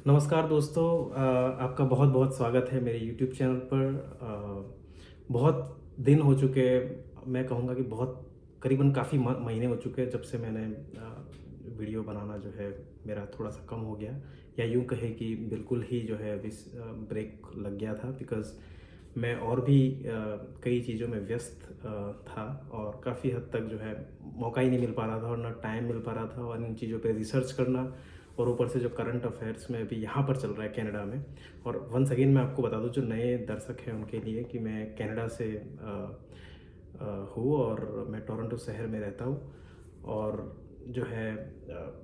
नमस्कार दोस्तों, आपका बहुत बहुत स्वागत है मेरे यूट्यूब चैनल पर। बहुत दिन हो चुके हैं, मैं कहूँगा कि बहुत करीबन काफ़ी महीने हो चुके हैं जब से मैंने वीडियो बनाना जो है मेरा थोड़ा सा कम हो गया, या यूँ कहे कि बिल्कुल ही जो है अभी ब्रेक लग गया था। बिकॉज़ मैं और भी कई चीज़ों में व्यस्त था और काफ़ी हद तक जो है मौका ही नहीं मिल पा रहा था और ना टाइम मिल पा रहा था, और इन चीज़ों पे रिसर्च करना, और ऊपर से जो करंट अफेयर्स में अभी यहाँ पर चल रहा है कनाडा में। और वंस अगेन मैं आपको बता दूं जो नए दर्शक हैं उनके लिए कि मैं कनाडा से हूँ और मैं टोरंटो शहर में रहता हूँ। और जो है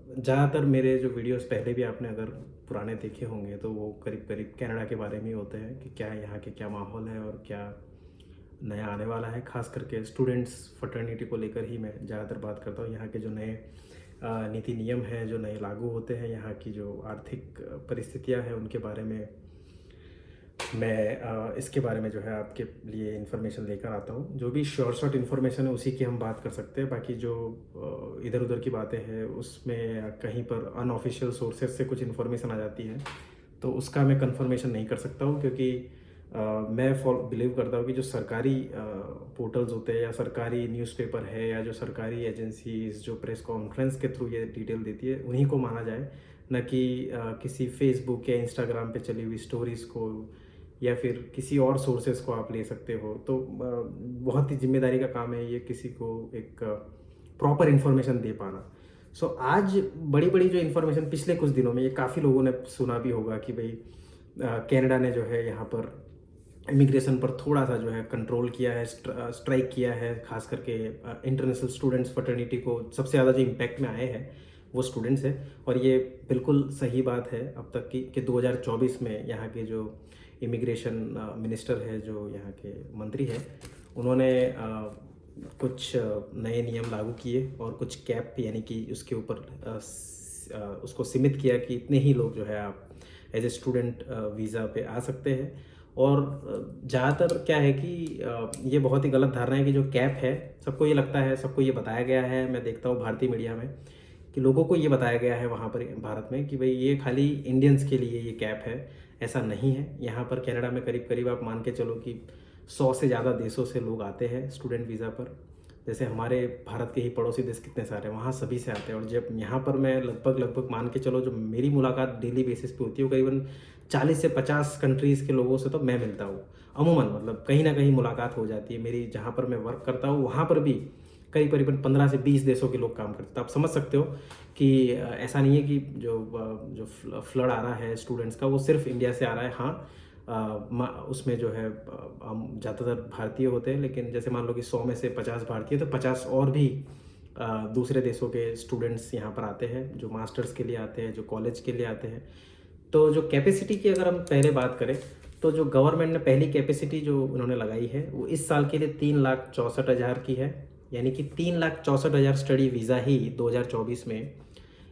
ज़्यादातर मेरे जो वीडियोस पहले भी आपने अगर पुराने देखे होंगे तो वो करीब करीब कनाडा के बारे में ही होते हैं कि क्या यहाँ के क्या माहौल है और क्या नया आने वाला है। खास करके स्टूडेंट्स फर्टर्निटी को लेकर ही मैं ज़्यादातर बात करता हूँ। यहाँ के जो नए नीति नियम हैं जो नए लागू होते हैं, यहाँ की जो आर्थिक परिस्थितियाँ हैं उनके बारे में मैं इसके बारे में जो है आपके लिए इन्फॉर्मेशन लेकर आता हूँ। जो भी शॉर्ट इन्फॉर्मेशन है उसी की हम बात कर सकते हैं। बाकी जो इधर उधर की बातें हैं उसमें कहीं पर अनऑफिशियल सोर्सेज से कुछ इन्फॉर्मेशन आ जाती है तो उसका मैं कंफर्मेशन नहीं कर सकता हूँ, क्योंकि मैं बिलीव करता हूँ कि जो सरकारी पोर्टल्स होते हैं या सरकारी न्यूज़पेपर है या जो सरकारी एजेंसीज जो प्रेस कॉन्फ्रेंस के थ्रू ये डिटेल देती है उन्हीं को माना जाए, न कि किसी फेसबुक या इंस्टाग्राम पे चली हुई स्टोरीज़ को या फिर किसी और सोर्सेज को आप ले सकते हो। तो बहुत ही जिम्मेदारी का काम है ये किसी को एक प्रॉपर इन्फॉर्मेशन दे पाना। सो आज बड़ी बड़ी जो इन्फॉर्मेशन पिछले कुछ दिनों में ये काफ़ी लोगों ने सुना भी होगा कि भाई कनाडा ने जो है यहाँ पर इमिग्रेशन पर थोड़ा सा जो है कंट्रोल किया है, स्ट्राइक किया है। खास करके इंटरनेशनल स्टूडेंट्स फर्टर्निटी को सबसे ज़्यादा जो इम्पैक्ट में आए हैं वो स्टूडेंट्स हैं। और ये बिल्कुल सही बात है अब तक की कि 2024 में यहाँ के जो इमिग्रेशन मिनिस्टर है, जो यहाँ के मंत्री हैं, उन्होंने कुछ नए नियम लागू किए और कुछ कैप यानी कि उसके ऊपर उसको सीमित किया कि इतने ही लोग जो है आप एज ए स्टूडेंट वीज़ा पे आ सकते हैं। और ज़्यादातर क्या है कि ये बहुत ही गलत धारणा है कि जो कैप है, सबको ये लगता है, सबको ये बताया गया है, मैं देखता हूँ भारतीय मीडिया में कि लोगों को ये बताया गया है वहाँ पर भारत में कि भाई ये खाली इंडियंस के लिए ये कैप है। ऐसा नहीं है। यहाँ पर कनाडा में करीब करीब आप मान के चलो कि 100 से ज़्यादा देशों से लोग आते हैं स्टूडेंट वीज़ा पर। जैसे हमारे भारत के ही पड़ोसी देश कितने सारे हैं, वहाँ सभी से आते हैं। और जब यहाँ पर मैं लगभग मान के चलो जो मेरी मुलाकात डेली बेसिस पे होती है वो करीबन 40 से 50 कंट्रीज़ के लोगों से तो मैं मिलता हूँ अमूमन। मतलब कहीं ना कहीं मुलाकात हो जाती है मेरी। जहाँ पर मैं वर्क करता हूँ वहाँ पर भी करीबन 15 से 20 देशों के लोग काम करते हैं। तो आप समझ सकते हो कि ऐसा नहीं है कि जो फ्लड आ रहा है स्टूडेंट्स का वो सिर्फ इंडिया से आ रहा है। हाँ, उसमें जो है ज़्यादातर भारतीय होते हैं, लेकिन जैसे मान लो कि 100 में से 50 भारतीय तो 50 और भी दूसरे देशों के स्टूडेंट्स यहाँ पर आते हैं, जो मास्टर्स के लिए आते हैं, जो कॉलेज के लिए आते हैं। तो जो कैपेसिटी की अगर हम पहले बात करें तो जो गवर्नमेंट ने पहली कैपेसिटी जो उन्होंने लगाई है वो इस साल के लिए 3,64,000 की है। यानी कि 3,64,000 स्टडी वीज़ा ही 2024 में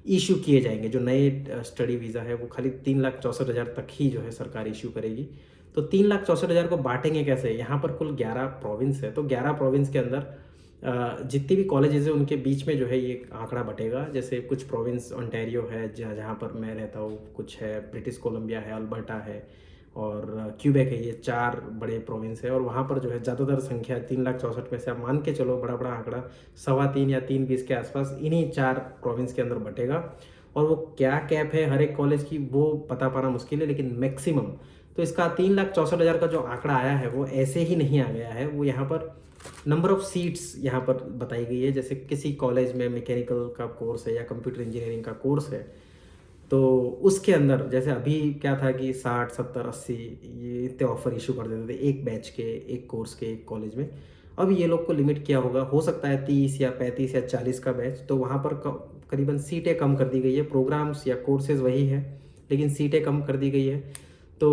इशू किए जाएंगे। जो नए स्टडी वीज़ा है वो खाली 3,64,000 तक ही जो है सरकार इशू करेगी। तो 3,64,000 को बांटेंगे कैसे? यहाँ पर कुल 11 प्रोविंस है, तो 11 प्रोविंस के अंदर जितनी भी कॉलेजेस है उनके बीच में जो है ये आंकड़ा बटेगा। जैसे कुछ प्रोविंस ओंटारियो है जहाँ पर मैं रहता हूँ, कुछ है ब्रिटिश कोलंबिया है, अल्बर्टा है और क्यूबेक है। ये 4 बड़े प्रोविंस है और वहाँ पर जो है ज़्यादातर संख्या 3,64,000 में से आप मान के चलो बड़ा आंकड़ा 3.25 या 3.20 के आसपास इन्हीं 4 प्रोविंस के अंदर बटेगा। और वो क्या कैप है हर एक कॉलेज की वो पता पाना मुश्किल है, लेकिन मैक्सिमम तो इसका 3,64,000 का जो आंकड़ा आया है वो ऐसे ही नहीं आ गया है। वो यहाँ पर नंबर ऑफ सीट्स यहाँ पर बताई गई है। जैसे किसी कॉलेज में मैकेनिकल का कोर्स है या कंप्यूटर इंजीनियरिंग का कोर्स है तो उसके अंदर जैसे अभी क्या था कि 60 70 80 ये इतने ऑफर इशू कर देते थे एक बैच के, एक कोर्स के, एक कॉलेज में। अब ये लोग को लिमिट किया होगा, हो सकता है 30 या 35 या 40 का बैच। तो वहाँ पर करीबन सीटें कम कर दी गई है। प्रोग्राम्स या कोर्सेज वही है लेकिन सीटें कम कर दी गई है। तो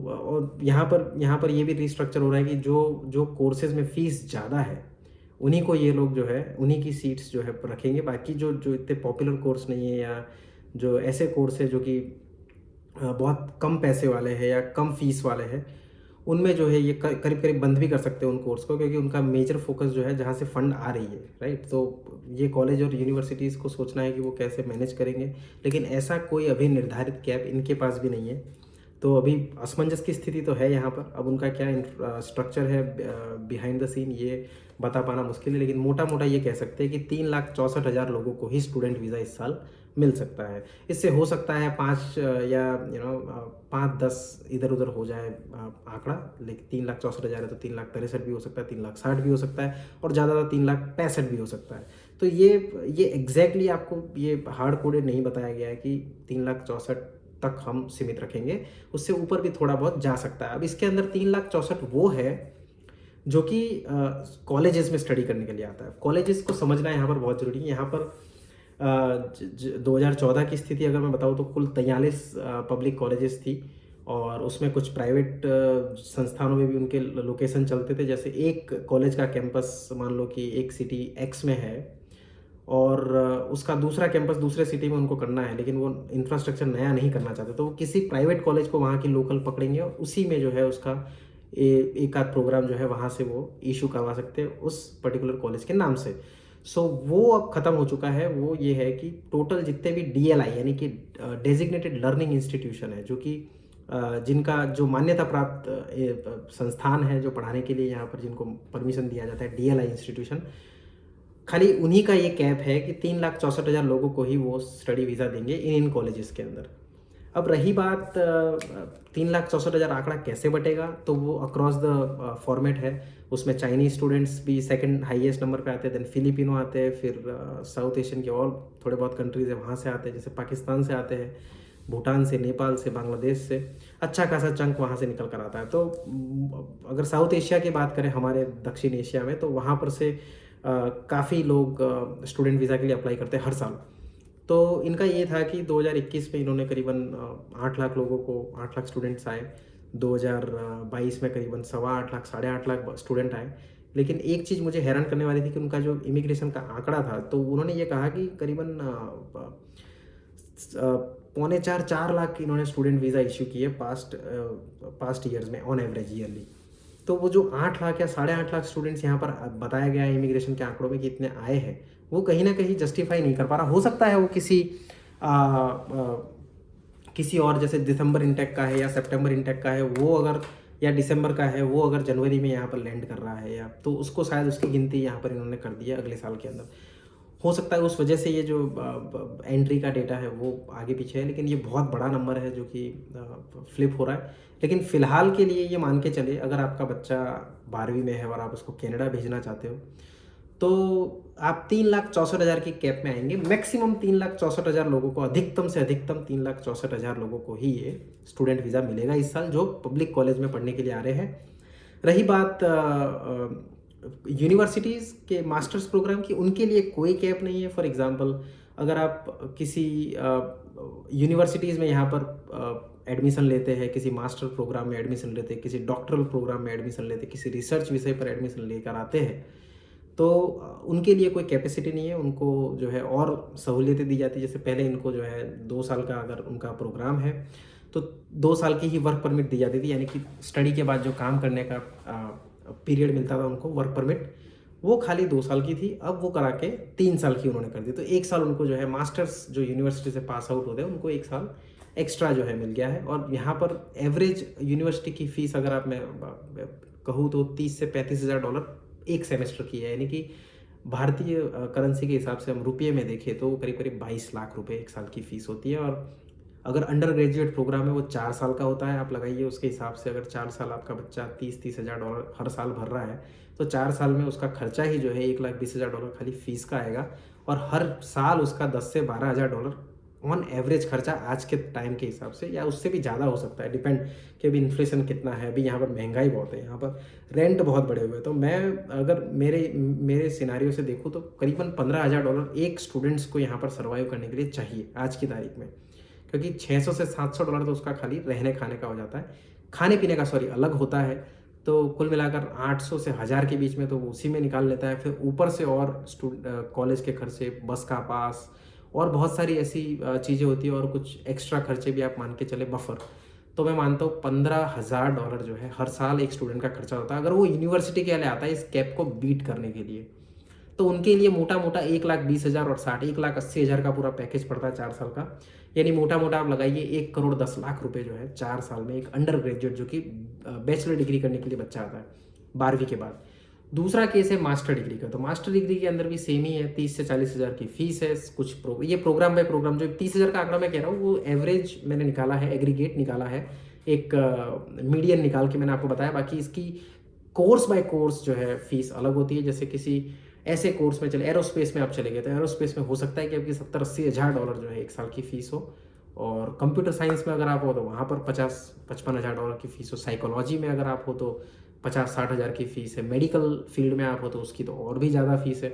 और यहाँ पर ये भी रिस्ट्रक्चर हो रहा है कि जो जो कोर्सेज में फ़ीस ज़्यादा है उन्हीं को ये लोग जो है उन्हीं की सीट्स जो है रखेंगे। बाकी जो जो इतने पॉपुलर कोर्स नहीं है या जो ऐसे कोर्स है जो कि बहुत कम पैसे वाले हैं या कम फीस वाले हैं उनमें जो है ये करीब करीब बंद भी कर सकते हैं उन कोर्स को, क्योंकि उनका मेजर फोकस जो है जहाँ से फंड आ रही है, राइट। तो ये कॉलेज और यूनिवर्सिटीज़ को सोचना है कि वो कैसे मैनेज करेंगे, लेकिन ऐसा कोई अभी निर्धारित कैप इनके पास भी नहीं है। तो अभी असमंजस की स्थिति तो है यहाँ पर। अब उनका क्या स्ट्रक्चर है बिहाइंड द सीन, ये बता पाना मुश्किल है, लेकिन मोटा मोटा ये कह सकते हैं कि 3,64,000 लोगों को ही स्टूडेंट वीज़ा इस साल मिल सकता है। इससे हो सकता है 5 या 5-10 इधर उधर हो जाए आंकड़ा, लेकिन 3,64,000 है तो 3,63,000 भी हो सकता है, 3,60,000 भी हो सकता है, और ज़्यादा 3,65,000 भी हो सकता है। तो ये एग्जैक्टली आपको ये हार्ड कोडेड नहीं बताया गया है कि 3,64,000 तक हम सीमित रखेंगे, उससे ऊपर भी थोड़ा बहुत जा सकता है। अब इसके अंदर 3,64,000 वो है जो कि कॉलेजेस में स्टडी करने के लिए आता है। कॉलेजेस को समझना यहाँ पर बहुत ज़रूरी है। यहाँ पर 2014 की स्थिति अगर मैं बताऊँ तो कुल 43 पब्लिक कॉलेजेस थी, और उसमें कुछ प्राइवेट संस्थानों में भी उनके लोकेशन चलते थे। जैसे एक कॉलेज का कैंपस मान लो कि एक सिटी एक्स में है, और उसका दूसरा कैंपस दूसरे सिटी में उनको करना है, लेकिन वो इंफ्रास्ट्रक्चर नया नहीं करना चाहते, तो वो किसी प्राइवेट कॉलेज को वहाँ की लोकल पकड़ेंगे और उसी में जो है उसका एक आध प्रोग्राम जो है वहाँ से वो इशू करवा सकते हैं उस पर्टिकुलर कॉलेज के नाम से। सो वो अब ख़त्म हो चुका है। वो ये है कि टोटल जितने भी DLI यानी कि डेजिग्नेटेड लर्निंग इंस्टीट्यूशन है, जो कि जिनका जो मान्यता प्राप्त संस्थान है जो पढ़ाने के लिए यहाँ पर जिनको परमिशन दिया जाता है, DLI इंस्टीट्यूशन, खाली उन्हीं का ये कैप है कि 3,64,000 लोगों को ही वो स्टडी वीज़ा देंगे इन कॉलेजेस के अंदर। अब रही बात 3,64,000 आंकड़ा कैसे बटेगा, तो वो अक्रॉस द फॉर्मेट है। उसमें चाइनीज स्टूडेंट्स भी सेकंड हाईएस्ट नंबर पे आते हैं, देन फिलिपिनो आते हैं, फिर साउथ एशियन के और थोड़े बहुत कंट्रीज है वहाँ से आते हैं, जैसे पाकिस्तान से आते हैं, भूटान से, नेपाल से, बांग्लादेश से, अच्छा खासा चंक वहाँ से निकल कर आता है। तो अगर साउथ एशिया की बात करें हमारे दक्षिण एशिया में, तो वहाँ पर से काफ़ी लोग स्टूडेंट वीज़ा के लिए अप्लाई करते हैं हर साल। तो इनका ये था कि 2021 में इन्होंने करीबन 8 लाख लोगों को, 8 लाख स्टूडेंट्स आए। 2022 में करीबन 8.25 लाख, 8.5 लाख स्टूडेंट आए। लेकिन एक चीज़ मुझे हैरान करने वाली थी कि उनका जो इमिग्रेशन का आंकड़ा था, तो उन्होंने ये कहा कि करीबन 3.25-4 लाख इन्होंने स्टूडेंट वीज़ा इश्यू किए पास्ट ईयर्स में ऑन एवरेज ईयरली। तो वो जो 8 लाख या 8.5 लाख स्टूडेंट्स यहाँ पर बताया गया है इमिग्रेशन के आंकड़ों में कि इतने आए हैं, वो कहीं ना कहीं जस्टिफाई नहीं कर पा रहा। हो सकता है वो किसी और, जैसे दिसंबर इंटेक का है या सितंबर इंटेक का है वो अगर, या दिसंबर का है वो अगर जनवरी में यहाँ पर लैंड कर रहा है, या तो उसको शायद उसकी गिनती यहाँ पर इन्होंने कर दी है अगले साल के अंदर। हो सकता है उस वजह से ये जो एंट्री का डेटा है वो आगे पीछे है, लेकिन ये बहुत बड़ा नंबर है जो कि फ्लिप हो रहा है। लेकिन फ़िलहाल के लिए ये मान के चले, अगर आपका बच्चा 12वीं में है और आप उसको कनाडा भेजना चाहते हो, तो आप 3,64,000 की कैप में आएंगे। मैक्सिमम 3,64,000 लोगों को, अधिकतम से अधिकतम 3,64,000 लोगों को ही ये स्टूडेंट वीज़ा मिलेगा इस साल, जो पब्लिक कॉलेज में पढ़ने के लिए आ रहे हैं। रही बात यूनिवर्सिटीज़ के मास्टर्स प्रोग्राम की, उनके लिए कोई कैप नहीं है। फॉर एग्जांपल, अगर आप किसी यूनिवर्सिटीज़ में यहाँ पर एडमिशन लेते हैं, किसी मास्टर प्रोग्राम में एडमिशन लेते हैं, किसी डॉक्टरल प्रोग्राम में एडमिशन लेते हैं, किसी रिसर्च विषय पर एडमिशन लेकर आते हैं, तो उनके लिए कोई कैपेसिटी नहीं है। उनको जो है और सहूलियतें दी जाती है। जैसे पहले इनको जो है 2 साल का अगर उनका प्रोग्राम है तो 2 साल की ही वर्क परमिट दी जाती थी, यानी कि स्टडी के बाद जो काम करने का पीरियड मिलता था उनको, वर्क परमिट, वो खाली 2 साल की थी। अब वो करा के 3 साल की उन्होंने कर दी। तो 1 साल उनको जो है मास्टर्स जो यूनिवर्सिटी से पास आउट होते हैं उनको 1 साल एक्स्ट्रा जो है मिल गया है। और यहाँ पर एवरेज यूनिवर्सिटी की फ़ीस अगर आप मैं कहूँ तो 30 से 35,000 डॉलर एक सेमेस्टर की है, यानी कि भारतीय करेंसी के हिसाब से हम रुपये में देखें तो करीब करीब 22 लाख रुपए 1 साल की फ़ीस होती है। और अगर अंडर ग्रेजुएट प्रोग्राम है वो 4 साल का होता है। आप लगाइए उसके हिसाब से, अगर 4 साल आपका बच्चा 30,000 डॉलर हर साल भर रहा है, तो 4 साल में उसका खर्चा ही जो है 1,20,000 डॉलर खाली फ़ीस का आएगा। और हर साल उसका 10 से 12,000 डॉलर ऑन एवरेज खर्चा आज के टाइम के हिसाब से, या उससे भी ज़्यादा हो सकता है, डिपेंड कि अभी इन्फ्लेशन कितना है। अभी यहाँ पर महंगाई बहुत है, यहाँ पर रेंट बहुत बढ़े हुए हैं। तो मैं अगर मेरे सिनारियो से देखूँ तो करीबन 15,000 डॉलर एक स्टूडेंट्स को यहाँ पर सर्वाइव करने के लिए चाहिए आज की तारीख में, क्योंकि 600 से 700 डॉलर तो उसका खाली रहने खाने का हो जाता है। खाने पीने का अलग होता है। तो कुल मिलाकर 800 से 1000 के बीच में तो वो उसी में निकाल लेता है। फिर ऊपर से और कॉलेज के खर्चे, बस का पास और बहुत सारी ऐसी चीज़ें होती है, और कुछ एक्स्ट्रा खर्चे भी आप मान के चले, बफर। तो मैं मानता हूँ $15,000 जो है हर साल एक स्टूडेंट का खर्चा होता है, अगर वो यूनिवर्सिटी के लिए आता है इस कैप को बीट करने के लिए। तो उनके लिए मोटा मोटा 1,20,000 और 60 1,80,000 का पूरा पैकेज पड़ता है 4 साल का। यानी मोटा मोटा आप लगाइए 1,10,00,000 रुपये जो है 4 साल में एक अंडर ग्रेजुएट जो कि बैचलर डिग्री करने के लिए बच्चा आता है 12वीं के बाद। दूसरा केस है मास्टर डिग्री का, तो मास्टर डिग्री के अंदर भी सेम ही है, 30 से 40,000 की फीस है। कुछ ये प्रोग्राम बाय प्रोग्राम, जो 30,000 का आंकड़ा मैं कह रहा हूँ वो एवरेज मैंने निकाला है, एग्रीगेट निकाला है, एक मीडियन निकाल के मैंने आपको बताया। बाकी इसकी कोर्स बाय कोर्स जो है फीस अलग होती है। जैसे किसी ऐसे कोर्स में चले, एरोस्पेस में आप चले गए तो एरोस्पेस में हो सकता है कि आपकी 70-80,000 जो है एक साल की फीस हो, और कंप्यूटर साइंस में अगर आप हो तो वहाँ पर 50-55,000 की फीस हो। साइकोलॉजी में अगर आप हो तो 50-60,000 की फीस है। मेडिकल फील्ड में आप हो तो उसकी तो और भी ज़्यादा फीस है।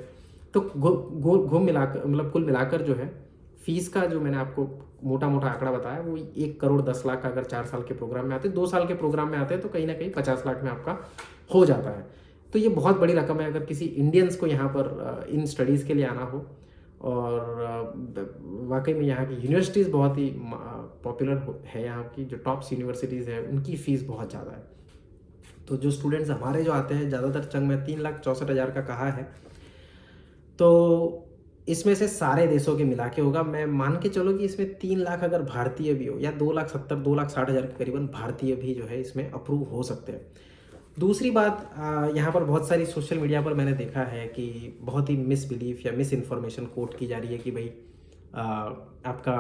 तो घूम मिलाकर मतलब कुल मिलाकर जो है फीस का जो मैंने आपको मोटा मोटा आंकड़ा बताया वो 1,10,00,000 का अगर 4 साल के प्रोग्राम में आते, 2 साल के प्रोग्राम में आते हैं तो कहीं ना कहीं 50 लाख में आपका हो जाता है। तो ये बहुत बड़ी रकम है अगर किसी इंडियंस को यहाँ पर इन स्टडीज़ के लिए आना हो। और वाकई में यहाँ की यूनिवर्सिटीज़ बहुत ही पॉपुलर है, यहाँ की जो टॉप्स यूनिवर्सिटीज़ है उनकी फ़ीस बहुत ज़्यादा है। तो जो स्टूडेंट्स हमारे जो आते हैं ज़्यादातर चंग में 3,64,000 का कहा है, तो इसमें से सारे देशों के मिला के होगा। मैं मान के चलो कि इसमें 3 लाख अगर भारतीय भी हो, या 2,70,000 2,60,000 के करीबन भारतीय भी जो है इसमें अप्रूव हो सकते हैं। दूसरी बात, यहाँ पर बहुत सारी सोशल मीडिया पर मैंने देखा है कि बहुत ही मिसबिलीफ या मिस इन्फॉर्मेशन कोट की जा रही है कि भाई आपका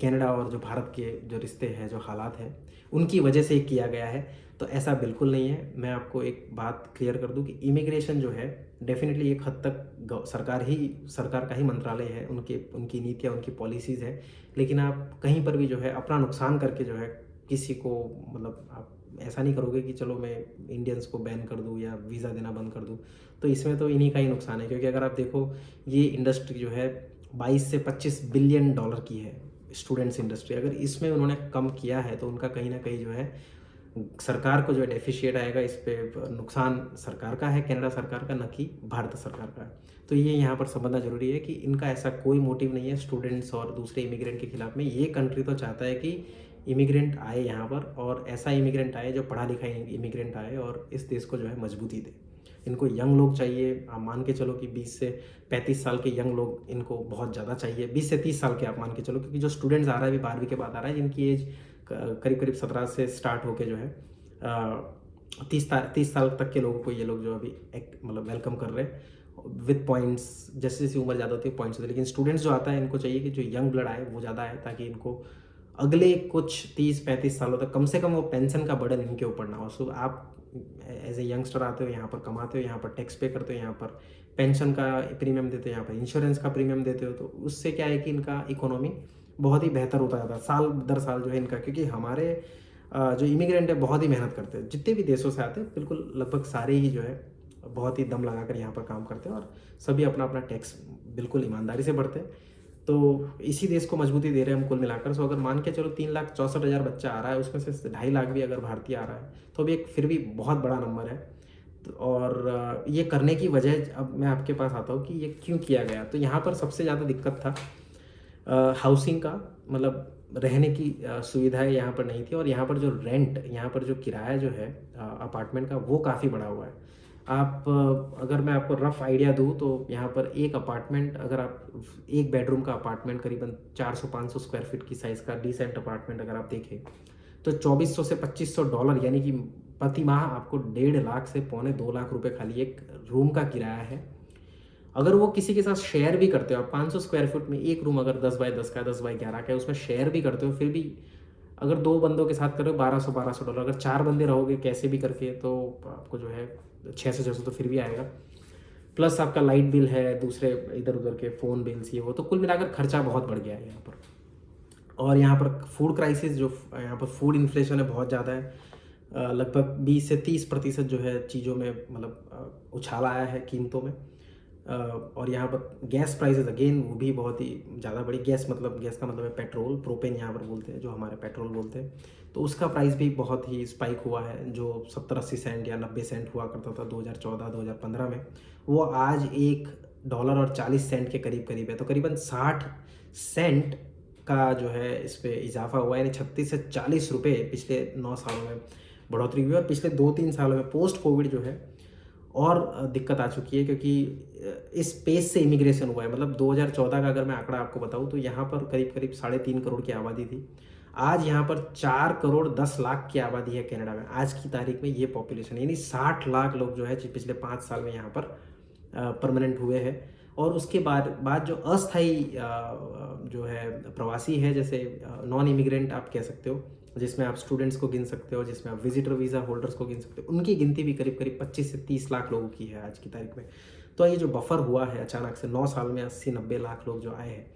कनाडा और जो भारत के जो रिश्ते हैं, जो हालात हैं, उनकी वजह से किया गया है। तो ऐसा बिल्कुल नहीं है। मैं आपको एक बात क्लियर कर दूं कि इमिग्रेशन जो है डेफिनेटली एक हद तक सरकार का ही मंत्रालय है, उनकी नीतियाँ, उनकी पॉलिसीज़ है। लेकिन आप कहीं पर भी जो है अपना नुकसान करके जो है किसी को, मतलब आप ऐसा नहीं करोगे कि चलो मैं इंडियंस को बैन कर दूं या वीज़ा देना बंद कर दूं। तो इसमें तो इन्हीं का ही नुकसान है, क्योंकि अगर आप देखो ये इंडस्ट्री जो है 22 से 25 बिलियन डॉलर की है, स्टूडेंट्स इंडस्ट्री। अगर इसमें उन्होंने कम किया है तो उनका कहीं ना कहीं जो है सरकार को जो है डेफिशिएट आएगा। इस पे नुकसान सरकार का है, कनाडा सरकार का, न कि भारत सरकार का है। तो ये यहाँ पर समझना जरूरी है कि इनका ऐसा कोई मोटिव नहीं है स्टूडेंट्स और दूसरे इमिग्रेंट के खिलाफ में। ये कंट्री तो चाहता है कि इमिग्रेंट आए यहाँ पर, और ऐसा इमिग्रेंट आए जो पढ़ा लिखा इमिग्रेंट आए और इस देश को जो है मजबूती दे। इनको यंग लोग चाहिए। आप मान के चलो कि 20 से 35 साल के यंग लोग इनको बहुत ज़्यादा चाहिए। 20 से 30 साल के आप मान के चलो, क्योंकि जो स्टूडेंट्स आ रहा है अभी 12वीं के बाद आ रहा है, जिनकी एज करीब करीब 17 से स्टार्ट होके जो है 30 साल तक के लोगों को ये लोग जो अभी मतलब वेलकम कर रहे हैं विद पॉइंट्स। जैसे जैसी उम्र ज़्यादा होती है पॉइंट्स होते हैं, लेकिन स्टूडेंट्स जो आता है इनको चाहिए कि जो यंग ब्लड आए वो ज़्यादा है, ताकि इनको अगले कुछ 30-35 सालों तक कम से कम वो पेंशन का बर्डन इनके ऊपर ना हो। सो आप एज ए यंगस्टर आते हो, यहाँ पर कमाते हो, यहाँ पर टैक्स पे करते हो, यहाँ पर पेंशन का प्रीमियम देते हो, यहाँ पर इंश्योरेंस का प्रीमियम देते हो, तो उससे क्या है कि इनका इकोनॉमी बहुत ही बेहतर होता जाता है साल दर साल जो है इनका। क्योंकि हमारे जो इमिग्रेंट है बहुत ही मेहनत करते हैं, जितने भी देशों से आते हैं बिल्कुल लगभग सारे ही जो है बहुत ही दम लगाकर यहाँ पर काम करते हैं, और सभी अपना अपना टैक्स बिल्कुल ईमानदारी से भरते हैं। तो इसी देश को मजबूती दे रहे हैं हम कुल मिलाकर। सो अगर मान के चलो 3,64,000 बच्चा आ रहा है, उसमें से 2.5 लाख भी अगर भारतीय आ रहा है तो भी एक फिर भी बहुत बड़ा नंबर है। और ये करने की वजह अब मैं आपके पास आता हूँ कि ये क्यों किया गया। तो यहाँ पर सबसे ज़्यादा दिक्कत था हाउसिंग का, मतलब रहने की सुविधाएं यहाँ पर नहीं थी। और यहाँ पर जो रेंट, यहाँ पर जो किराया जो है अपार्टमेंट का, वो काफ़ी बढ़ा हुआ है। आप अगर मैं आपको रफ आइडिया दूँ तो यहाँ पर एक अपार्टमेंट, अगर आप एक बेडरूम का अपार्टमेंट करीबन 400-500 स्क्वायर फीट की साइज़ का डिसेंट अपार्टमेंट अगर आप देखें तो $2,400 से $2,500, यानी कि प्रति माह आपको 1.5 लाख से पौने 2 लाख रुपए खाली एक रूम का किराया है। अगर वो किसी के साथ शेयर भी करते हो आप, 500 स्क्वायर फीट में एक रूम अगर 10 बाय 10 का, 10 बाय 11 का है, उसमें शेयर भी करते हो, फिर भी अगर 2 बंदों के साथ करो $1,200। अगर 4 बंदे रहोगे कैसे भी करके तो आपको जो है 600-600 तो फिर भी आएगा। प्लस आपका लाइट बिल है, दूसरे इधर उधर के फ़ोन बिल्स, ये वो, तो कुल मिलाकर खर्चा बहुत बढ़ गया है यहाँ पर। और यहाँ पर फूड क्राइसिस, जो यहाँ पर फूड इन्फ्लेशन है बहुत ज़्यादा है। लगभग 20 से 30% जो है चीज़ों में मतलब उछाल आया है कीमतों में। और यहाँ पर गैस प्राइसेस अगेन वो भी बहुत ही ज़्यादा बढ़ी। गैस का मतलब है पेट्रोल, प्रोपेन यहाँ पर बोलते हैं, जो हमारे पेट्रोल बोलते हैं। तो उसका प्राइस भी बहुत ही स्पाइक हुआ है। जो 70-80 सेंट या 90 सेंट हुआ करता था 2014-2015 में, वो आज $1.40 के करीब करीब है। तो करीबन 60 सेंट का जो है इस पे इजाफा हुआ है, यानी 36 से 40 रुपये पिछले 9 सालों में बढ़ोतरी हुई है। और पिछले 2-3 सालों में पोस्ट कोविड जो है और दिक्कत आ चुकी है, क्योंकि इस पेस से इमिग्रेशन हुआ है। मतलब 2014 का अगर मैं आंकड़ा आपको बताऊं तो यहाँ पर करीब करीब 3.5 करोड़ की आबादी थी। आज यहाँ पर 4 करोड़ 10 लाख की आबादी है कनाडा में। आज की तारीख में ये पॉपुलेशन, यानी 60 लाख लोग जो है पिछले 5 साल में यहाँ पर परमानेंट हुए हैं। और उसके बाद जो अस्थाई जो है प्रवासी है, जैसे नॉन इमिग्रेंट आप कह सकते हो, जिसमें आप स्टूडेंट्स को गिन सकते हो, जिसमें आप विजिटर वीज़ा होल्डर्स को गिन सकते हो, उनकी गिनती भी करीब करीब 25 से 30 लाख लोगों की है आज की तारीख में। तो ये जो बफर हुआ है अचानक से 9 साल में 80-90 लाख लोग जो आए हैं,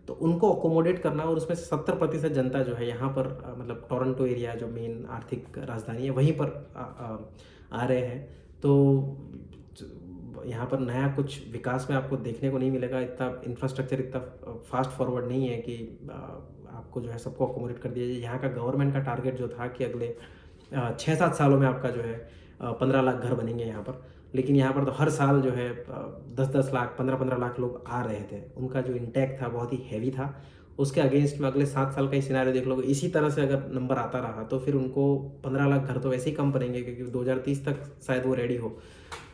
तो उनको अकोमोडेट करना, और उसमें से 70% जनता जो है यहाँ पर मतलब टोरंटो एरिया जो मेन आर्थिक राजधानी है वहीं पर आ रहे हैं। तो यहाँ पर नया कुछ विकास में आपको देखने को नहीं मिलेगा। इतना इंफ्रास्ट्रक्चर इतना फास्ट फॉरवर्ड नहीं है कि आपको जो है सबको अकोमोडेट कर दिया जाए। यहाँ का गवर्नमेंट का टारगेट जो था कि अगले 6-7 सालों में आपका जो है 15 लाख घर बनेंगे यहाँ पर, लेकिन यहाँ पर तो हर साल जो है 10-10 लाख 15-15 लाख लोग आ रहे थे। उनका जो इंटेक था बहुत ही हैवी था। उसके अगेंस्ट में अगले 7 साल का ही सिनारियो देख लो, इसी तरह से अगर नंबर आता रहा तो फिर उनको 15 लाख घर तो वैसे ही कम पड़ेंगे, क्योंकि 2030 तक शायद वो रेडी हो।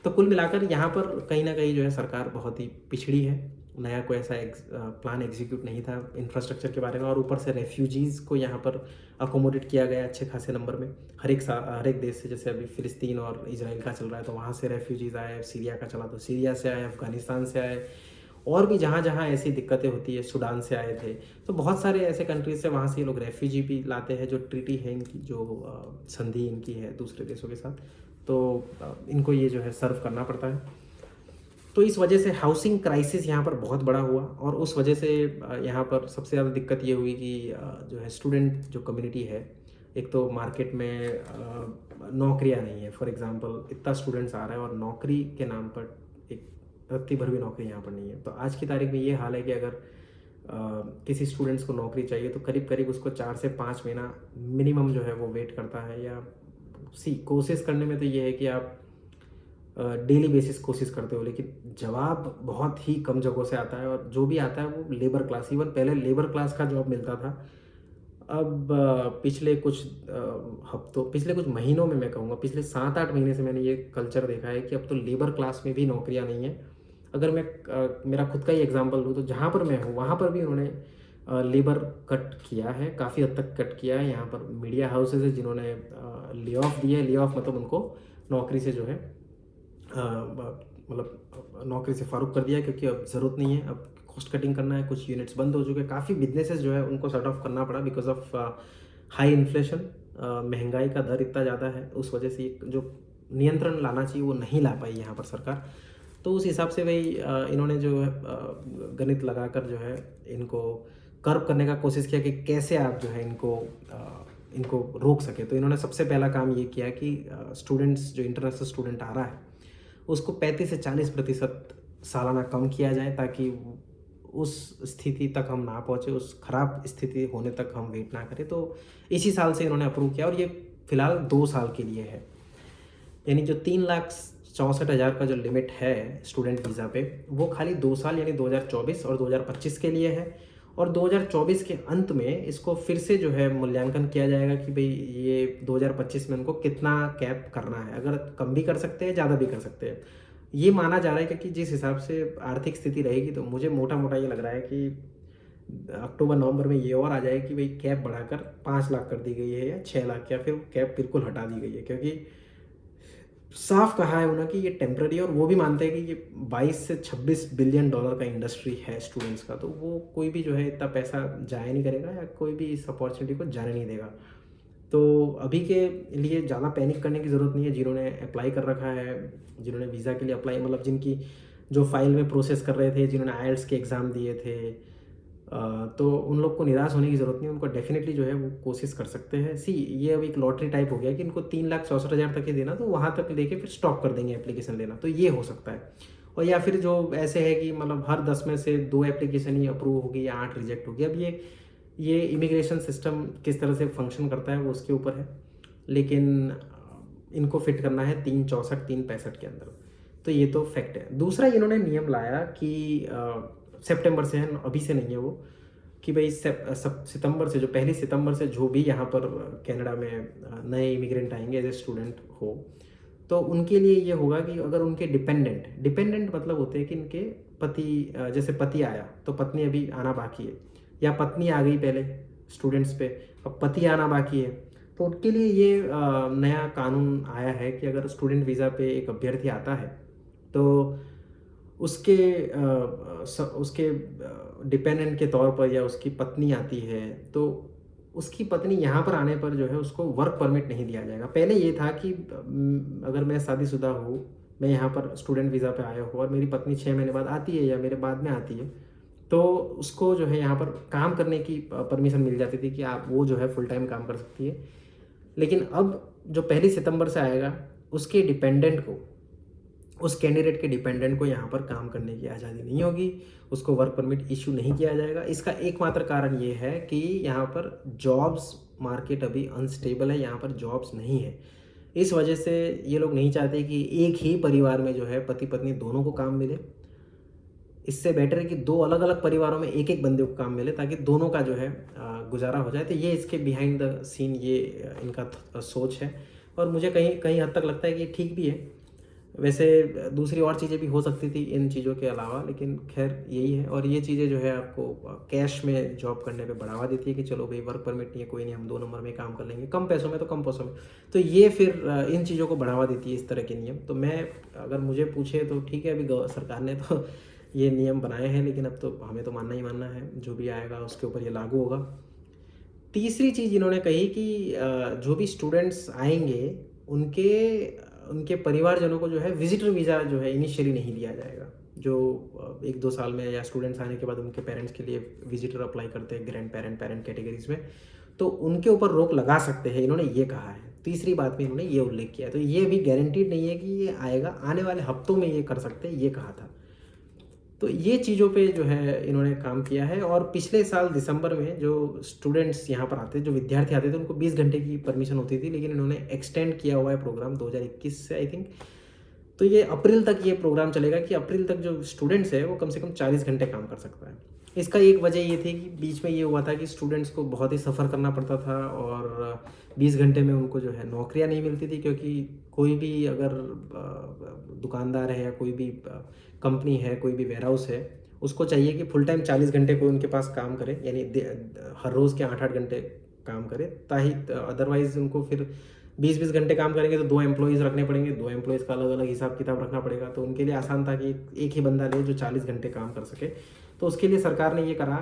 तो कुल मिलाकर यहाँ पर कहीं ना कहीं जो है सरकार बहुत ही पिछड़ी है। नया कोई ऐसा प्लान एग्जीक्यूट नहीं था इंफ्रास्ट्रक्चर के बारे में। और ऊपर से रेफ्यूजीज़ को यहाँ पर अकोमोडेट किया गया अच्छे खासे नंबर में हर एक देश से। जैसे अभी फ़िलिस्तीन और इजराइल का चल रहा है तो वहाँ से रेफ्यूजीज़ आए, सीरिया का चला तो सीरिया से आए, अफ़गानिस्तान से आए, और भी जहाँ जहाँ ऐसी दिक्कतें होती है, सूडान से आए थे। तो बहुत सारे ऐसे कंट्रीज से वहाँ से ये लोग रेफ्यूजी भी लाते हैं। जो ट्रीटी है इनकी, जो संधि इनकी है दूसरे देशों के साथ, तो इनको ये जो है सर्व करना पड़ता है। तो इस वजह से हाउसिंग क्राइसिस यहाँ पर बहुत बड़ा हुआ। और उस वजह से यहाँ पर सबसे ज़्यादा दिक्कत ये हुई कि जो है स्टूडेंट जो कम्युनिटी है, एक तो मार्केट में नौकरियाँ नहीं है। फॉर एग्जांपल इतना स्टूडेंट्स आ रहा है और नौकरी के नाम पर एक रत्ती भर भी नौकरी यहाँ पर नहीं है। तो आज की तारीख में ये हाल है कि अगर किसी स्टूडेंट्स को नौकरी चाहिए तो करीब करीब उसको 4 से 5 महीना मिनिमम जो है वो वेट करता है। या कोशिश करने में तो ये है कि आप डेली बेसिस कोशिश करते हो, लेकिन जवाब बहुत ही कम जगहों से आता है। और जो भी आता है वो लेबर क्लास, इवन पहले लेबर क्लास का जॉब मिलता था। अब पिछले कुछ महीनों में, मैं कहूँगा पिछले 7-8 महीने से मैंने ये कल्चर देखा है कि अब तो लेबर क्लास में भी नौकरियाँ नहीं है। अगर मैं मेरा खुद का ही एग्जांपल दूँ तो जहाँ पर मैं हूँ वहाँ पर भी उन्होंने लेबर कट किया है, काफ़ी हद तक कट किया है। यहाँ पर मीडिया हाउसेज है जिन्होंने ले ऑफ दिया है। ले ऑफ मतलब उनको नौकरी से जो है मतलब नौकरी से फारुक कर दिया, क्योंकि अब ज़रूरत नहीं है, अब कॉस्ट कटिंग करना है। कुछ यूनिट्स बंद हो चुके हैं, काफ़ी बिजनेसेस जो है उनको शट ऑफ करना पड़ा बिकॉज ऑफ हाई इन्फ्लेशन। महंगाई का दर इतना ज़्यादा है, उस वजह से जो नियंत्रण लाना चाहिए वो नहीं ला पाई यहाँ पर सरकार। तो उस हिसाब से भाई इन्होंने जो है गणित लगाकर जो है इनको कर्व करने का कोशिश किया कि कैसे आप जो है इनको रोक सके। तो इन्होंने सबसे पहला काम ये किया कि स्टूडेंट्स जो इंटरनेशनल स्टूडेंट आ रहा है उसको 35 से 40% सालाना कम किया जाए, ताकि उस स्थिति तक हम ना पहुँचे, उस खराब स्थिति होने तक हम वेट ना करें। तो इसी साल से इन्होंने अप्रूव किया और ये फ़िलहाल 2 साल के लिए है। यानी जो 3,64,000 का जो लिमिट है स्टूडेंट वीज़ा पे, वो खाली 2 साल यानी 2024 और 2025 के लिए है। और 2024 के अंत में इसको फिर से जो है मूल्यांकन किया जाएगा कि भाई ये 2025 में उनको कितना कैप करना है। अगर कम भी कर सकते हैं, ज़्यादा भी कर सकते हैं, ये माना जा रहा है। क्योंकि जिस हिसाब से आर्थिक स्थिति रहेगी तो मुझे मोटा मोटा ये लग रहा है कि अक्टूबर-नवंबर में ये और आ जाए कि भाई कैप बढ़ाकर 5 लाख कर दी गई है या 6 लाख, या फिर कैप बिल्कुल हटा दी गई है। क्योंकि साफ कहा है उन्होंने कि ये टेम्प्रेरी, और वो भी मानते हैं कि ये 22 से 26 बिलियन डॉलर का इंडस्ट्री है स्टूडेंट्स का। तो वो कोई भी जो है इतना पैसा जाया नहीं करेगा या कोई भी इस अपॉर्चुनिटी को जाने नहीं देगा। तो अभी के लिए ज़्यादा पैनिक करने की ज़रूरत नहीं है। जिन्होंने अप्लाई कर रखा है, जिन्होंने वीज़ा के लिए अप्लाई, मतलब जिनकी जो फाइल में प्रोसेस कर रहे थे, जिन्होंने आईएलटीएस के एग्ज़ाम दिए थे, तो उन लोग को निराश होने की ज़रूरत नहीं है। उनको डेफिनेटली जो है वो कोशिश कर सकते हैं। ये अब एक लॉटरी टाइप हो गया कि इनको 3,64,000 तक ही देना, तो वहाँ तक लेके फिर स्टॉप कर देंगे एप्लीकेशन लेना। तो ये हो सकता है। और या फिर जो ऐसे है कि मतलब हर 10 में से 2 एप्लीकेशन ही अप्रूव होगी या 8 रिजेक्ट होगी। अब ये इमिग्रेशन सिस्टम किस तरह से फंक्शन करता है वो उसके ऊपर है, लेकिन इनको फिट करना है 364 365 के अंदर। तो ये तो फैक्ट है। दूसरा इन्होंने नियम लाया कि सितंबर से है, अभी से नहीं है वो, कि भाई सितंबर से, जो 1 सितंबर से जो भी यहाँ पर कनाडा में नए इमिग्रेंट आएंगे एज ए स्टूडेंट हो, तो उनके लिए ये होगा कि अगर उनके डिपेंडेंट मतलब होते हैं कि इनके पति, जैसे पति आया तो पत्नी अभी आना बाकी है, या पत्नी आ गई पहले स्टूडेंट्स पे, अब पति आना बाकी है, तो उनके लिए ये नया कानून आया है कि अगर स्टूडेंट वीज़ा पे एक अभ्यर्थी आता है तो उसके उसके डिपेंडेंट के तौर पर, या उसकी पत्नी आती है तो उसकी पत्नी यहाँ पर आने पर जो है उसको वर्क परमिट नहीं दिया जाएगा। पहले ये था कि अगर मैं शादीशुदा हूँ, मैं यहाँ पर स्टूडेंट वीज़ा पे आया हूँ और मेरी पत्नी 6 महीने बाद आती है या मेरे बाद में आती है, तो उसको जो है यहाँ पर काम करने की परमिशन मिल जाती थी कि आप वो जो है फुल टाइम काम कर सकती है। लेकिन अब जो 1 सितंबर से आएगा, उसके डिपेंडेंट को, उस कैंडिडेट के डिपेंडेंट को यहाँ पर काम करने की आज़ादी नहीं होगी, उसको वर्क परमिट इशू नहीं किया जाएगा। इसका एकमात्र कारण ये है कि यहाँ पर जॉब्स मार्केट अभी अनस्टेबल है, यहाँ पर जॉब्स नहीं है। इस वजह से ये लोग नहीं चाहते कि एक ही परिवार में जो है पति पत्नी दोनों को काम मिले। इससे बेटर है कि 2 अलग अलग परिवारों में एक एक बंदे को काम मिले, ताकि दोनों का जो है गुजारा हो जाए। तो ये इसके बिहाइंड द सीन ये इनका सोच है, और मुझे कहीं कहीं हद तक लगता है कि ठीक भी है। वैसे दूसरी और चीज़ें भी हो सकती थी इन चीज़ों के अलावा, लेकिन खैर यही है। और ये चीज़ें जो है आपको कैश में जॉब करने पे बढ़ावा देती है कि चलो भाई वर्क परमिट नहीं है, कोई नहीं, हम 2 नंबर में काम कर लेंगे, कम पैसों में तो कम पैसों में। तो ये फिर इन चीज़ों को बढ़ावा देती है इस तरह के नियम। तो मैं, अगर मुझे पूछे तो ठीक है, अभी सरकार ने तो ये नियम बनाए हैं, लेकिन अब तो हमें तो मानना ही मानना है, जो भी आएगा उसके ऊपर ये लागू होगा। तीसरी चीज़ इन्होंने कही कि जो भी स्टूडेंट्स आएंगे उनके परिवारजनों को जो है विजिटर वीज़ा जो है इनिशियली नहीं दिया जाएगा। जो 1-2 साल में या स्टूडेंट्स आने के बाद उनके पेरेंट्स के लिए विजिटर अप्लाई करते हैं, ग्रैंड पेरेंट कैटेगरीज में, तो उनके ऊपर रोक लगा सकते हैं, इन्होंने ये कहा है। तीसरी बात में इन्होंने ये उल्लेख किया है। तो ये भी गारंटीड नहीं है कि ये आएगा, आने वाले हफ्तों में ये कर सकते हैं, ये कहा था। तो ये चीज़ों पे जो है इन्होंने काम किया है। और पिछले साल दिसंबर में जो स्टूडेंट्स यहाँ पर आते, जो विद्यार्थी आते थे, उनको 20 घंटे की परमिशन होती थी, लेकिन इन्होंने एक्सटेंड किया हुआ है प्रोग्राम 2021 से, आई थिंक। तो ये अप्रैल तक ये प्रोग्राम चलेगा कि अप्रैल तक जो स्टूडेंट्स है वो कम से कम 40 घंटे काम कर सकता है। इसका एक वजह ये थी कि बीच में ये हुआ था कि स्टूडेंट्स को बहुत ही सफ़र करना पड़ता था, और 20 घंटे में उनको जो है नौकरियां नहीं मिलती थी, क्योंकि कोई भी अगर दुकानदार है या कोई भी कंपनी है, कोई भी वेयरहाउस है, उसको चाहिए कि फुल टाइम 40 घंटे कोई उनके पास काम करे, यानी हर रोज़ के 8-8 घंटे काम करे, ताकि अदरवाइज़ उनको फिर 20-20 घंटे काम करेंगे तो 2 एम्प्लॉयज़ रखने पड़ेंगे, 2 एम्प्लॉयज़ का अलग अलग हिसाब किताब रखना पड़ेगा। तो उनके लिए आसान था कि एक ही बंदा ले जो 40 घंटे काम कर सके। तो उसके लिए सरकार ने ये करा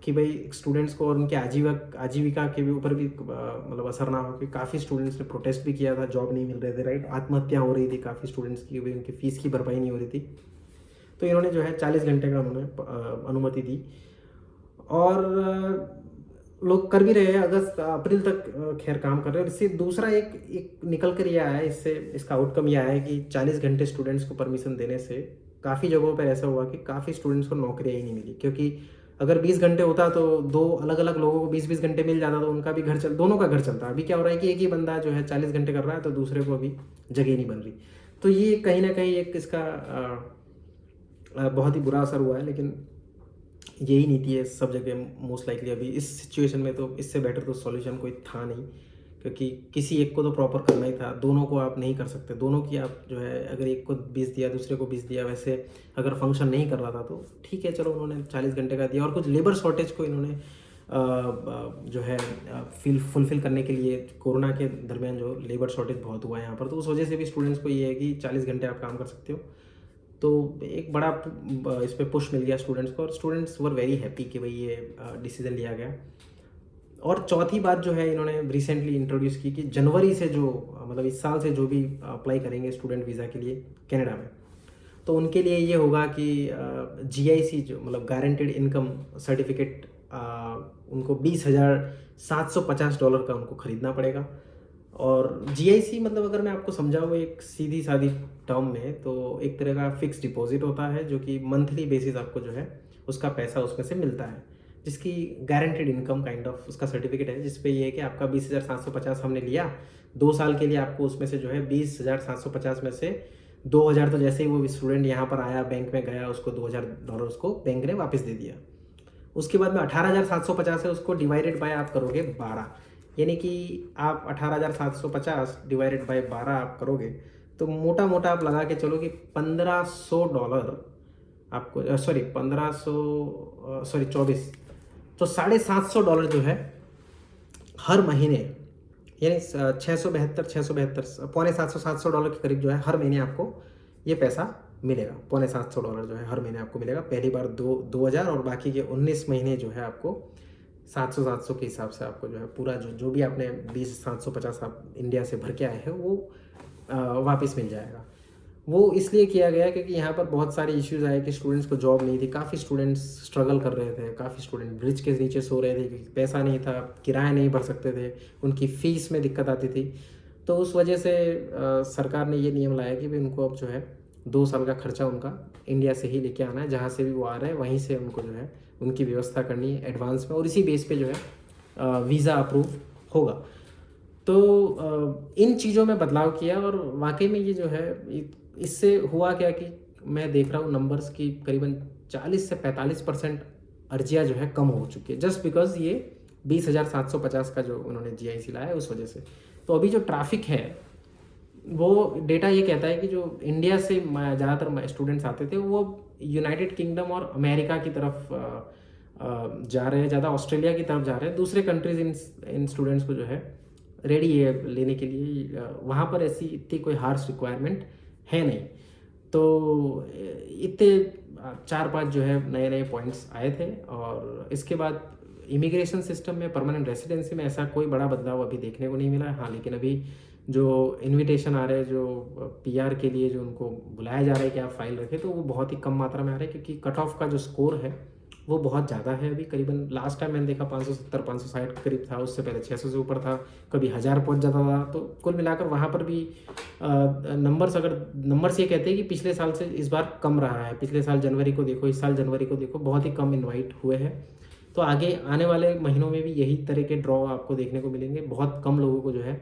कि भाई स्टूडेंट्स को और उनके आजीविका के भी ऊपर भी मतलब असर ना हो, कि काफ़ी स्टूडेंट्स ने प्रोटेस्ट भी किया था, जॉब नहीं मिल रहे थे, राइट, आत्महत्या हो रही थी काफ़ी स्टूडेंट्स की, भाई उनकी फ़ीस की भरपाई नहीं हो रही थी। तो इन्होंने जो है 40 घंटे का उन्होंने अनुमति दी, और लोग कर भी रहे हैं, अगस्त अप्रैल तक खैर काम कर रहे हैं। इससे दूसरा एक निकल कर ये आया है, इससे इसका आउटकम ये आया है कि 40 घंटे स्टूडेंट्स को परमिशन देने से काफ़ी जगहों पर ऐसा हुआ कि काफ़ी स्टूडेंट्स को नौकरियाँ ही नहीं मिली। क्योंकि अगर 20 घंटे होता तो 2 अलग अलग लोगों को 20-20 घंटे मिल जाता, तो उनका भी दोनों का घर चलता। अभी क्या हो रहा है कि एक ही बंदा जो है 40 घंटे कर रहा है, तो दूसरे को अभी जगह नहीं बन रही। तो ये कहीं ना कहीं एक इसका बहुत ही बुरा असर हुआ है। लेकिन यही नीति है सब जगह मोस्ट लाइकली। अभी इस सिचुएशन में तो इससे बेटर तो सॉल्यूशन कोई था नहीं, क्योंकि किसी एक को तो प्रॉपर करना ही था, दोनों को आप नहीं कर सकते। दोनों की आप जो है, अगर एक को 20 दिया, दूसरे को 20 दिया, वैसे अगर फंक्शन नहीं कर रहा था तो ठीक है, चलो उन्होंने 40 घंटे का दिया। और कुछ लेबर शॉर्टेज को इन्होंने जो है फुलफिल करने के लिए, कोरोना के दरमियान जो लेबर शॉर्टेज बहुत हुआ है यहाँ पर, तो उस वजह से भी स्टूडेंट्स को ये है कि 40 घंटे आप काम कर सकते हो। तो एक बड़ा इस पर पुश मिल गया स्टूडेंट्स को, और स्टूडेंट्स वर वेरी हैप्पी कि भाई ये डिसीजन लिया गया। और चौथी बात जो है इन्होंने रिसेंटली इंट्रोड्यूस की कि जनवरी से जो मतलब इस साल से जो भी अप्लाई करेंगे स्टूडेंट वीज़ा के लिए कनाडा में, तो उनके लिए ये होगा कि GIC जो मतलब गारंटेड इनकम सर्टिफिकेट, उनको $20,750 का उनको ख़रीदना पड़ेगा। और GIC मतलब अगर मैं आपको समझाऊँ एक सीधी सादी टर्म में, तो एक तरह का फिक्स डिपॉजिट होता है, जो कि मंथली बेसिस आपको जो है उसका पैसा उसमें से मिलता है, जिसकी गारंटेड इनकम काइंड ऑफ उसका सर्टिफिकेट है, जिसपे ये है कि आपका 20,750 हमने लिया 2 साल के लिए, आपको उसमें से जो है 20,750 में से 2,000 तो जैसे ही वो स्टूडेंट यहाँ पर आया, बैंक में गया, उसको $2,000 उसको बैंक ने वापस दे दिया। उसके बाद में 18,750 है, उसको डिवाइडेड बाय आप करोगे 12, यानी कि आप 18,750 डिवाइडेड बाय 12 आप करोगे तो मोटा मोटा आप लगा के चलो कि $1,500 आपको, सॉरी 1500, सॉरी 24, तो $750 जो है हर महीने, यानी 672 पौने $700 के करीब जो है हर महीने आपको ये पैसा मिलेगा। पौने $700 जो है हर महीने आपको मिलेगा। पहली बार 2000 और बाकी के 19 महीने जो है आपको 700 के हिसाब से आपको जो है पूरा जो भी आपने 20,750 आप इंडिया से भर के आए हैं वो वापस मिल जाएगा। वो इसलिए किया गया क्योंकि यहाँ पर बहुत सारे इश्यूज आए कि स्टूडेंट्स को जॉब नहीं थी, काफ़ी स्टूडेंट्स स्ट्रगल कर रहे थे, काफ़ी स्टूडेंट ब्रिज के नीचे सो रहे थे क्योंकि पैसा नहीं था, किराया नहीं भर सकते थे, उनकी फ़ीस में दिक्कत आती थी। तो उस वजह से सरकार ने ये नियम लाया कि भाई उनको अब जो है 2 साल का खर्चा उनका इंडिया से ही लेके आना है, जहाँ से भी वो आ रहे हैं वहीं से उनको जो है उनकी व्यवस्था करनी है एडवांस में, और इसी बेस पे जो है वीज़ा अप्रूव होगा। तो इन चीज़ों में बदलाव किया और वाकई में ये जो है इससे हुआ क्या कि मैं देख रहा हूँ नंबर्स की करीबन 40 से 45% अर्जियाँ जो है कम हो चुकी है, जस्ट बिकॉज ये 20,750 का जो उन्होंने GIC लाया है उस वजह से। तो अभी जो ट्रैफिक है वो डेटा ये कहता है कि जो इंडिया से ज़्यादातर स्टूडेंट्स आते थे वो यूनाइटेड किंगडम और अमेरिका की तरफ जा रहे हैं, ज़्यादा ऑस्ट्रेलिया की तरफ जा रहे हैं, दूसरे कंट्रीज इन स्टूडेंट्स को जो है रेडी है लेने के लिए। वहाँ पर ऐसी इतनी कोई हार्श रिक्वायरमेंट है नहीं। तो इतने 4-5 जो है नए नए पॉइंट्स आए थे। और इसके बाद इमिग्रेशन सिस्टम में परमानेंट रेसिडेंसी में ऐसा कोई बड़ा बदलाव अभी देखने को नहीं मिला है। हाँ, लेकिन अभी जो इनविटेशन आ रहे हैं जो PR के लिए जो उनको बुलाया जा रहा है कि आप फाइल रखें, तो वो बहुत ही कम मात्रा में आ रहे हैं क्योंकि कट ऑफ का जो स्कोर है वो बहुत ज़्यादा है। अभी करीबन लास्ट टाइम मैंने देखा 570-560 के करीब था, उससे पहले 600 से ऊपर था, कभी 1000 पहुंच जाता था। तो कुल मिलाकर वहाँ पर भी नंबर्स ये कहते हैं कि पिछले साल से इस बार कम रहा है। पिछले साल जनवरी को देखो, इस साल जनवरी को देखो, बहुत ही कम इन्वाइट हुए हैं। तो आगे आने वाले महीनों में भी यही तरह के ड्रॉ आपको देखने को मिलेंगे। बहुत कम लोगों को जो है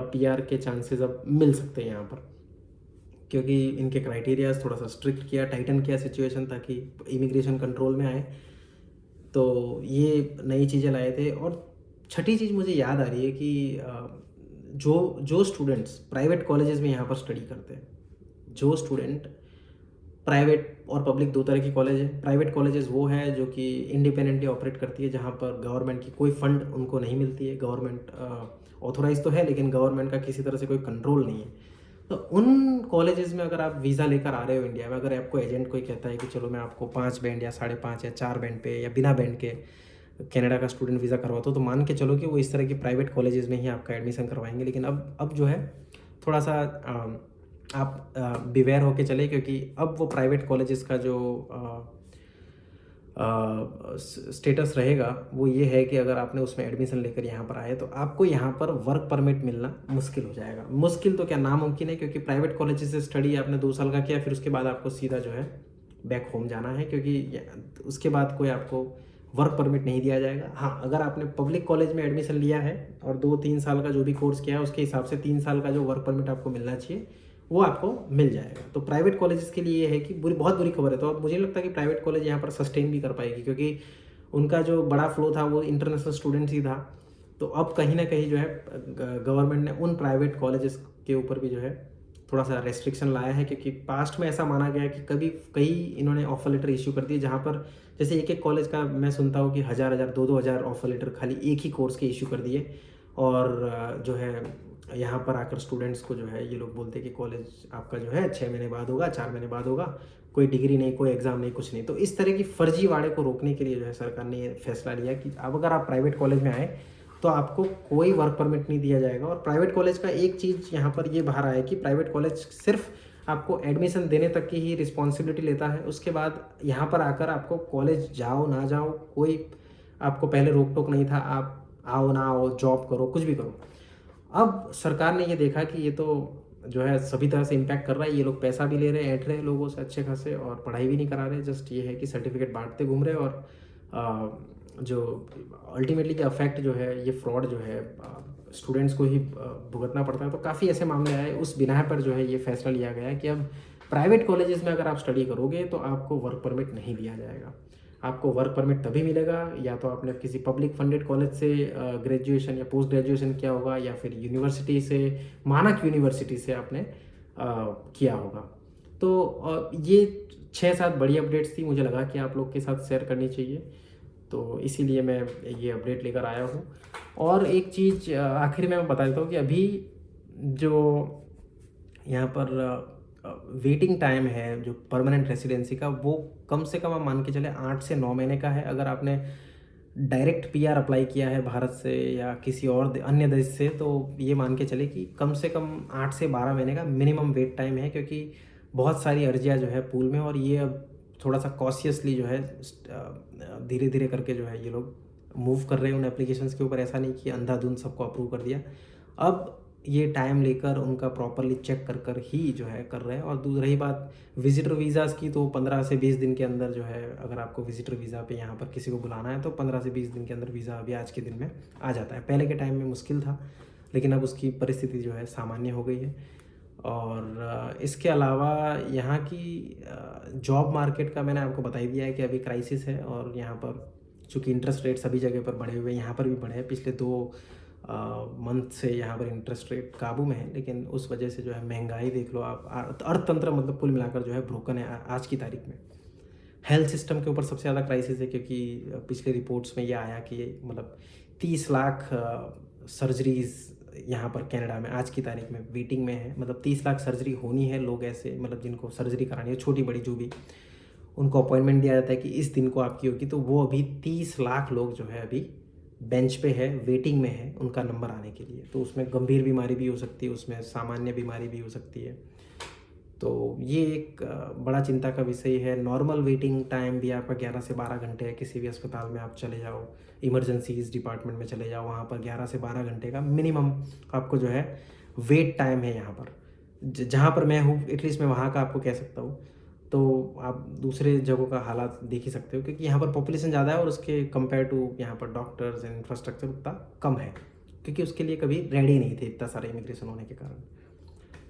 PR के चांसेस अब मिल सकते हैं यहाँ पर, क्योंकि इनके क्राइटेरियाज थोड़ा सा स्ट्रिक्ट किया, टाइटन किया सिचुएशन ताकि इमिग्रेशन कंट्रोल में आए। तो ये नई चीज़ें लाए थे। और छठी चीज़ मुझे याद आ रही है कि जो स्टूडेंट्स प्राइवेट कॉलेजेस में यहाँ पर स्टडी करते हैं, जो स्टूडेंट प्राइवेट और पब्लिक दो तरह की कॉलेज है। प्राइवेट कॉलेजेस वो है जो कि इंडिपेंडेंटली ऑपरेट करती है, जहाँ पर गवर्नमेंट की कोई फंड उनको नहीं मिलती है, गवर्नमेंट ऑथोराइज तो है लेकिन गवर्नमेंट का किसी तरह से कोई कंट्रोल नहीं है। तो उन कॉलेजेस में अगर आप वीज़ा लेकर आ रहे हो इंडिया में, अगर आपको एजेंट कोई कहता है कि चलो मैं आपको 5 बैंड या 5.5 या 4 बैंड पे या बिना बैंड के कनाडा का स्टूडेंट वीज़ा करवाता हो, तो मान के चलो कि वो इस तरह की प्राइवेट कॉलेजेस में ही आपका एडमिशन करवाएंगे। लेकिन अब जो है थोड़ा सा आप बिवेयर होके चले, क्योंकि अब वो प्राइवेट कॉलेजेस का जो स्टेटस रहेगा वो ये है कि अगर आपने उसमें एडमिशन लेकर यहाँ पर आए तो आपको यहाँ पर वर्क परमिट मिलना मुश्किल हो जाएगा। मुश्किल तो क्या, नामुमकिन है, क्योंकि प्राइवेट कॉलेज से स्टडी आपने 2 साल का किया, फिर उसके बाद आपको सीधा जो है बैक होम जाना है, क्योंकि उसके बाद कोई आपको वर्क परमिट नहीं दिया जाएगा। हाँ, अगर आपने पब्लिक कॉलेज में एडमिशन लिया है और 2-3 साल का जो भी कोर्स किया है उसके हिसाब से 3 साल का जो वर्क परमिट आपको मिलना चाहिए वो आपको मिल जाएगा। तो प्राइवेट कॉलेजेस के लिए ये है कि बहुत बुरी खबर है। तो अब मुझे नहीं लगता कि प्राइवेट कॉलेज यहाँ पर सस्टेन भी कर पाएगी, क्योंकि उनका जो बड़ा फ्लो था वो इंटरनेशनल स्टूडेंट्स ही था। तो अब कहीं ना कहीं जो है गवर्नमेंट ने उन प्राइवेट कॉलेजेस के ऊपर भी जो है थोड़ा सा रेस्ट्रिक्शन लाया है, क्योंकि पास्ट में ऐसा माना गया कि कई इन्होंने ऑफर लेटर इश्यू कर दिए, जहाँ पर जैसे एक कॉलेज का मैं सुनता हूँ कि 1000-2,000 ऑफर लेटर खाली एक ही कोर्स के इश्यू कर दिए। और जो है यहाँ पर आकर स्टूडेंट्स को जो है ये लोग बोलते हैं कि कॉलेज आपका जो है 6 महीने बाद होगा, 4 महीने बाद होगा, कोई डिग्री नहीं, कोई एग्ज़ाम नहीं, कुछ नहीं। तो इस तरह की फर्जीवाड़े को रोकने के लिए जो है सरकार ने ये फैसला लिया कि अब अगर आप प्राइवेट कॉलेज में आए तो आपको कोई वर्क परमिट नहीं दिया जाएगा। और प्राइवेट कॉलेज का एक चीज़ यहाँ पर ये बाहर आया कि प्राइवेट कॉलेज सिर्फ आपको एडमिशन देने तक की ही रिस्पॉन्सिबिलिटी लेता है। उसके बाद यहाँ पर आकर आपको कॉलेज जाओ ना जाओ कोई आपको पहले रोक टोक नहीं था, आप आओ ना आओ, जॉब करो, कुछ भी करो। अब सरकार ने ये देखा कि ये तो जो है सभी तरह से इम्पैक्ट कर रहा है, ये लोग पैसा भी ले रहे हैं, ऐंठ रहे हैं लोगों से अच्छे खासे, और पढ़ाई भी नहीं करा रहे, जस्ट ये है कि सर्टिफिकेट बांटते घूम रहे हैं। और जो अल्टीमेटली ये अफेक्ट जो है, ये फ्रॉड जो है स्टूडेंट्स को ही भुगतना पड़ता है। तो काफ़ी ऐसे मामले आए, उस बिना पर जो है ये फैसला लिया गया कि अब प्राइवेट कॉलेजेस में अगर आप स्टडी करोगे तो आपको वर्क परमिट नहीं दिया जाएगा। आपको वर्क परमिट तभी मिलेगा या तो आपने किसी पब्लिक फंडेड कॉलेज से ग्रेजुएशन या पोस्ट ग्रेजुएशन किया होगा, या फिर यूनिवर्सिटी से, मानक यूनिवर्सिटी से आपने किया होगा। तो ये 6-7 बड़ी अपडेट्स थी, मुझे लगा कि आप लोग के साथ शेयर करनी चाहिए, तो इसीलिए मैं ये अपडेट लेकर आया हूँ। और एक चीज़ आखिर में मैं बता देता हूँ कि अभी जो यहाँ पर वेटिंग टाइम है जो परमानेंट रेसिडेंसी का, वो कम से कम आप मान के चले 8 से 9 महीने का है। अगर आपने डायरेक्ट पीआर अप्लाई किया है भारत से या किसी और अन्य देश से, तो ये मान के चले कि कम से कम 8 से 12 महीने का मिनिमम वेट टाइम है, क्योंकि बहुत सारी अर्जियाँ जो है पूल में, और ये अब थोड़ा सा कॉशियसली जो है धीरे धीरे करके जो है ये लोग मूव कर रहे हैं उन एप्लीकेशंस के ऊपर। ऐसा नहीं कि अंधाधुंध सबको अप्रूव कर दिया, अब ये टाइम लेकर उनका प्रॉपरली चेक कर कर ही जो है कर रहे हैं। और दूसरी रही बात विजिटर वीज़ाज़ की, तो 15 से 20 दिन के अंदर जो है, अगर आपको विजिटर वीज़ा पे यहाँ पर किसी को बुलाना है तो 15 से 20 दिन के अंदर वीज़ा अभी आज के दिन में आ जाता है। पहले के टाइम में मुश्किल था, लेकिन अब उसकी परिस्थिति जो है सामान्य हो गई है। और इसके अलावा यहाँ की जॉब मार्केट का मैंने आपको बता ही दिया है कि अभी क्राइसिस है, और यहाँ पर चूँकि इंटरेस्ट रेट सभी जगह पर बढ़े हुए हैं, यहाँ पर भी बढ़े हैं। पिछले 2 मंथ से यहाँ पर इंटरेस्ट रेट काबू में है, लेकिन उस वजह से जो है महंगाई देख लो आप, अर्थतंत्र मतलब कुल मिलाकर जो है ब्रोकन है आज की तारीख में। हेल्थ सिस्टम के ऊपर सबसे ज़्यादा क्राइसिस है, क्योंकि पिछले रिपोर्ट्स में ये आया कि मतलब 30 लाख सर्जरीज़ यहाँ पर कनाडा में आज की तारीख में वेटिंग में है। मतलब 30 लाख सर्जरी होनी है, लोग ऐसे मतलब जिनको सर्जरी करानी है छोटी बड़ी जो भी, उनको अपॉइंटमेंट दिया जाता है कि इस दिन को आपकी होगी, तो वो अभी 30 लाख लोग जो है अभी बेंच पे है, वेटिंग में है उनका नंबर आने के लिए। तो उसमें गंभीर बीमारी भी हो सकती है, उसमें सामान्य बीमारी भी हो सकती है। तो ये एक बड़ा चिंता का विषय है। नॉर्मल वेटिंग टाइम भी आपका 11 से 12 घंटे है। किसी भी अस्पताल में आप चले जाओ, इमरजेंसीज डिपार्टमेंट में चले जाओ, वहाँ पर 11 से 12 घंटे का मिनिमम आपको जो है वेट टाइम है यहाँ पर। जहाँ पर मैं हूँ एटलीस्ट मैं वहाँ का आपको कह सकता हूँ। तो आप दूसरे जगहों का हालात देख ही सकते हो, क्योंकि यहाँ पर पॉपुलेशन ज़्यादा है और उसके कंपेयर टू यहाँ पर डॉक्टर्स एंड इंफ्रास्ट्रक्चर उतना कम है, क्योंकि उसके लिए कभी रेडी नहीं थे इतना सारा इमिग्रेशन होने के कारण।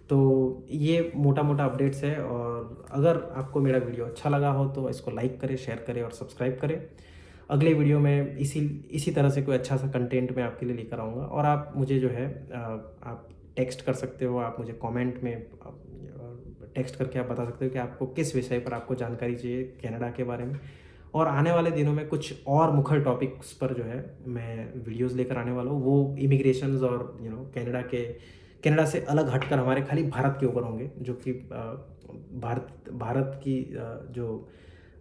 तो ये मोटा मोटा अपडेट्स है। और अगर आपको मेरा वीडियो अच्छा लगा हो तो इसको लाइक करें, शेयर करें और सब्सक्राइब करें। अगले वीडियो में इसी तरह से कोई अच्छा सा कंटेंट मैं आपके लिए लेकर आऊँगा। और आप मुझे जो है आप टेक्स्ट कर सकते हो, आप मुझे कमेंट में टेक्स्ट करके आप बता सकते हो कि आपको किस विषय पर आपको जानकारी चाहिए कनाडा के बारे में। और आने वाले दिनों में कुछ और मुखर टॉपिक्स पर जो है मैं वीडियोस लेकर आने वाला हूँ। वो इमिग्रेशंस और कनाडा से अलग हटकर हमारे खाली भारत के ऊपर होंगे, जो कि भारत की जो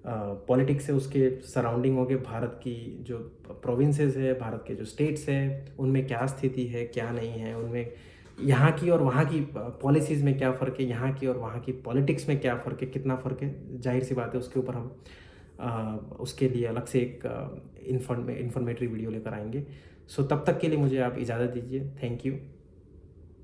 पॉलिटिक्स है उसके सराउंडिंग होंगे। भारत की जो प्रोविंसेस है, भारत के जो स्टेट्स हैं, उनमें क्या स्थिति है क्या नहीं है, उनमें यहाँ की और वहाँ की पॉलिसीज़ में क्या फ़र्क है, यहाँ की और वहाँ की पॉलिटिक्स में क्या फ़र्क है, कितना फ़र्क है, जाहिर सी बात है उसके ऊपर हम उसके लिए अलग से एक इन्फॉर्मेटरी वीडियो लेकर आएंगे। सो तब तक के लिए मुझे आप इजाज़त दीजिए। Thank you.